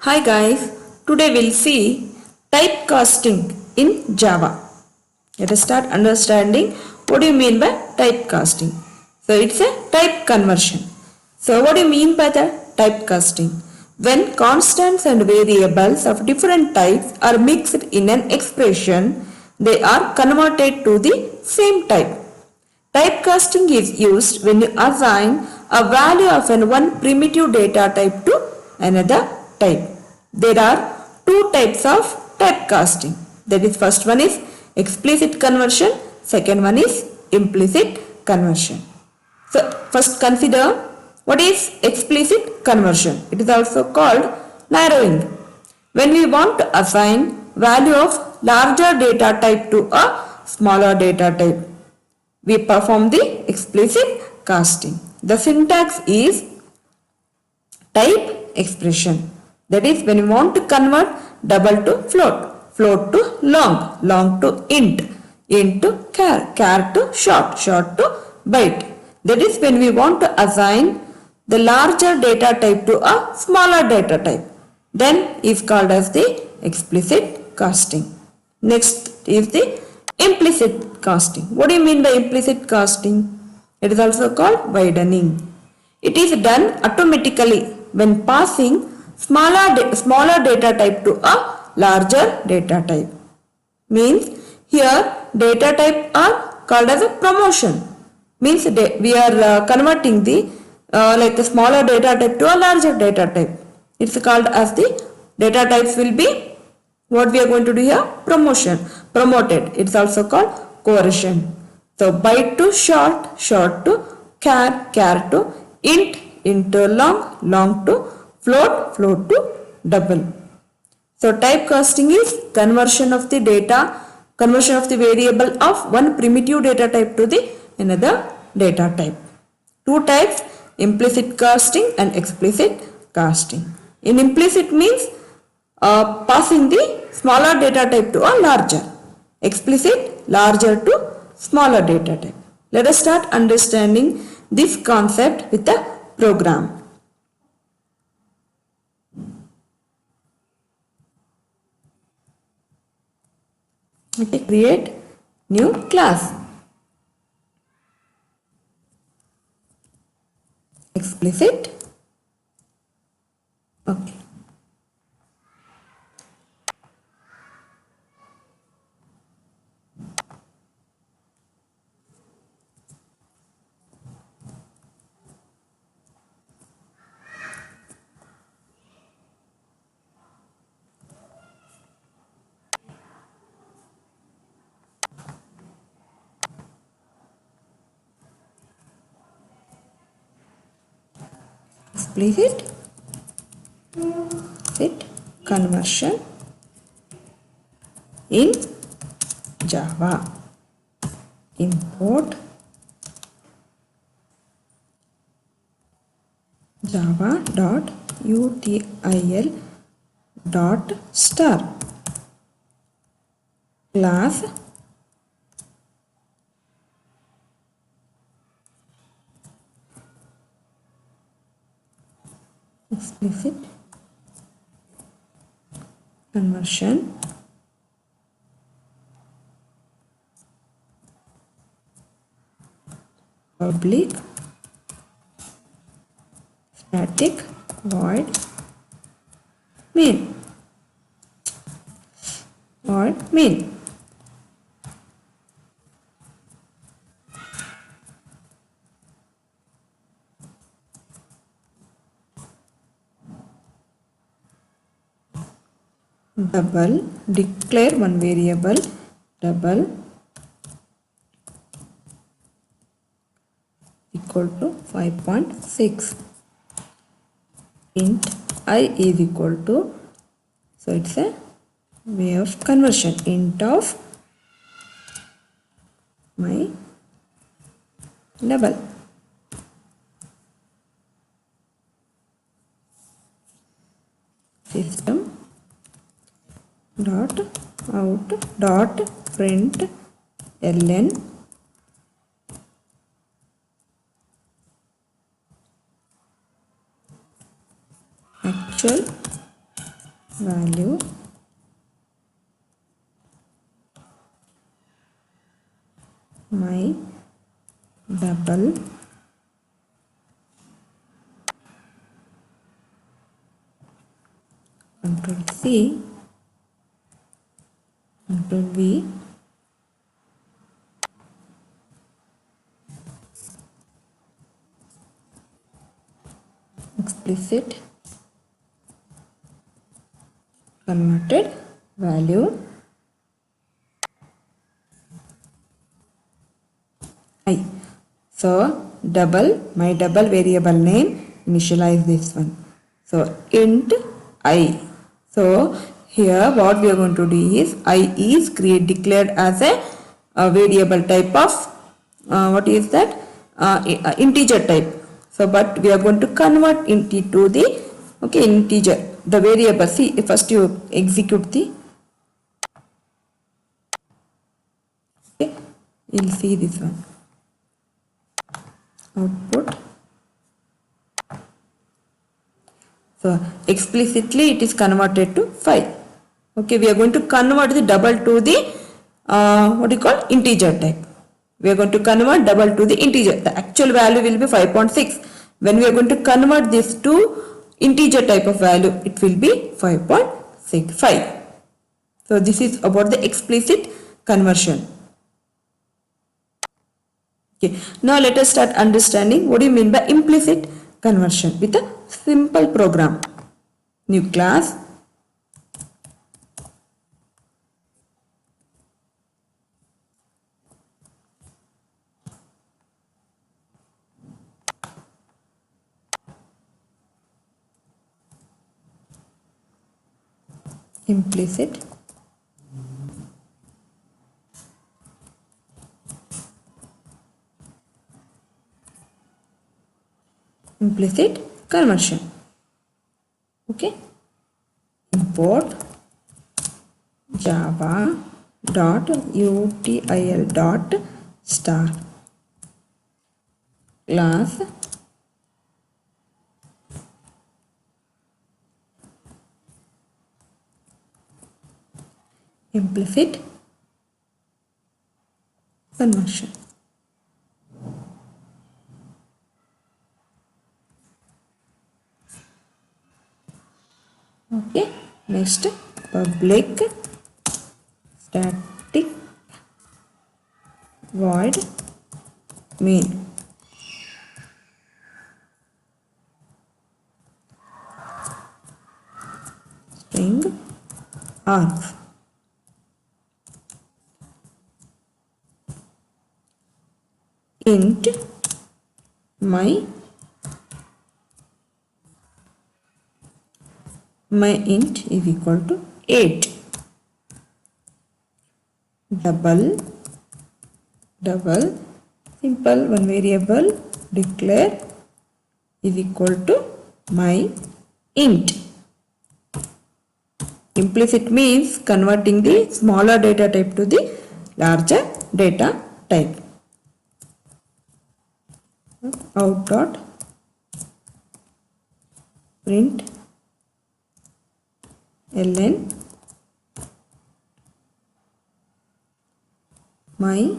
Hi guys, today we'll see typecasting in Java. Let us start understanding what do you mean by typecasting. So it's a type conversion. So what do you mean by the typecasting? When constants and variables of different types are mixed in an expression, they are converted to the same type. Typecasting is used when you assign a value of one primitive data type to another type. There are two types of typecasting. That is, first one is explicit conversion, second one is implicit conversion. So first consider what is explicit conversion. It is also called narrowing. When we want to assign value of larger data type to a smaller data type, we perform the explicit casting. The syntax is type expression. That is, when we want to convert double to float, float to long, long to int, int to char, char to short, short to byte. That is, when we want to assign the larger data type to a smaller data type, then is called as the explicit casting. Next is the implicit casting. What do you mean by implicit casting? It is also called widening. It is done automatically when passing smaller data type to a larger data type. Means here data type are called as a promotion. Means we are converting the like a smaller data type to a larger data type. It's called as the data types will be what we are going to do here, promotion, promoted. It's also called coercion. So byte to short, short to char, char to int, int to long, long to float, float to double. So typecasting is conversion of the data, conversion of the variable of one primitive data type to the another data type. Two types, implicit casting and explicit casting. In implicit means passing the smaller data type to a larger. Explicit, larger to smaller data type. Let us start understanding this concept with a program. Okay, create new class. Explicit. Okay. Explicit conversion in Java. Import java.util.star class explicit conversion public static void main double declare one variable double equal to 5.6 int I is equal to, so it's a way of conversion, int of my double. System dot out dot print ln actual value my double Control C, Control V, explicit converted value I. So my double variable name, initialize this one. So int I. So here what we are going to do is I is declared as a variable type of what is that integer type. So but we are going to convert into the integer, the variable. See, first you execute the you'll see this one output. So explicitly it is converted to 5. Okay, we are going to convert the double to the integer type. We are going to convert double to the integer. The actual value will be 5.6. When we are going to convert this to integer type of value, it will be 5.65. So this is about the explicit conversion. Okay. Now let us start understanding what do you mean by implicit conversion with a simple program. New class. Implicit conversion. Okay, import java.util.star class implicit conversion. Okay, next public static void main. String args. Int my int is equal to 8. Double simple one variable declare is equal to my int. Implicit means converting the smaller data type to the larger data type. Out dot print ln my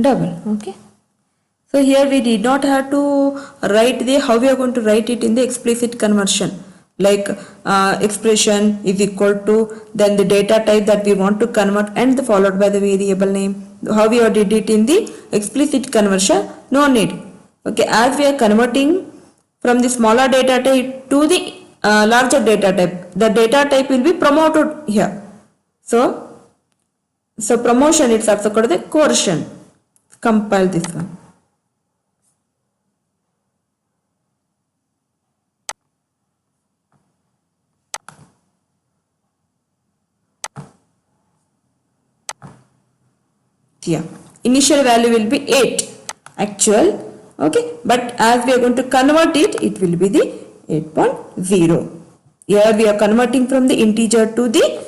double. Okay, so here we did not have to write the how we are going to write it in the explicit conversion, like expression is equal to then the data type that we want to convert and followed by the variable name. How we did it in the explicit conversion, no need. Okay, as we are converting from the smaller data type to the larger data type, the data type will be promoted here. So promotion it's also called the coercion. Compile this one. Yeah, initial value will be 8 actual. Okay, but as we are going to convert it, it will be the 8.0. Here we are converting from the integer to the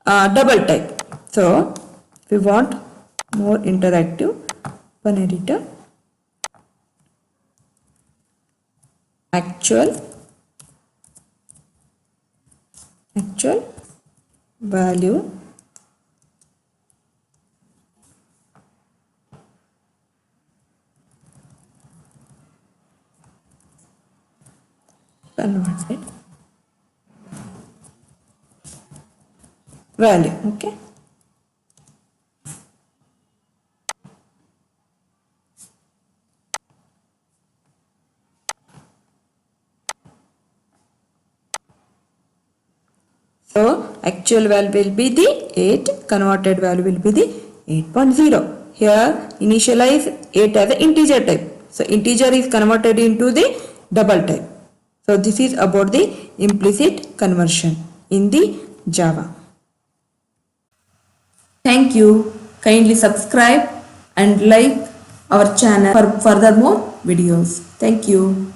double type. So if we want more interactive, open editor, actual value converted value. Okay. So actual value will be the 8, converted value will be the 8.0. Here initialize 8 as an integer type. So integer is converted into the double type. So this is about the implicit conversion in the Java. Thank you. Kindly subscribe and like our channel for further more videos. Thank you.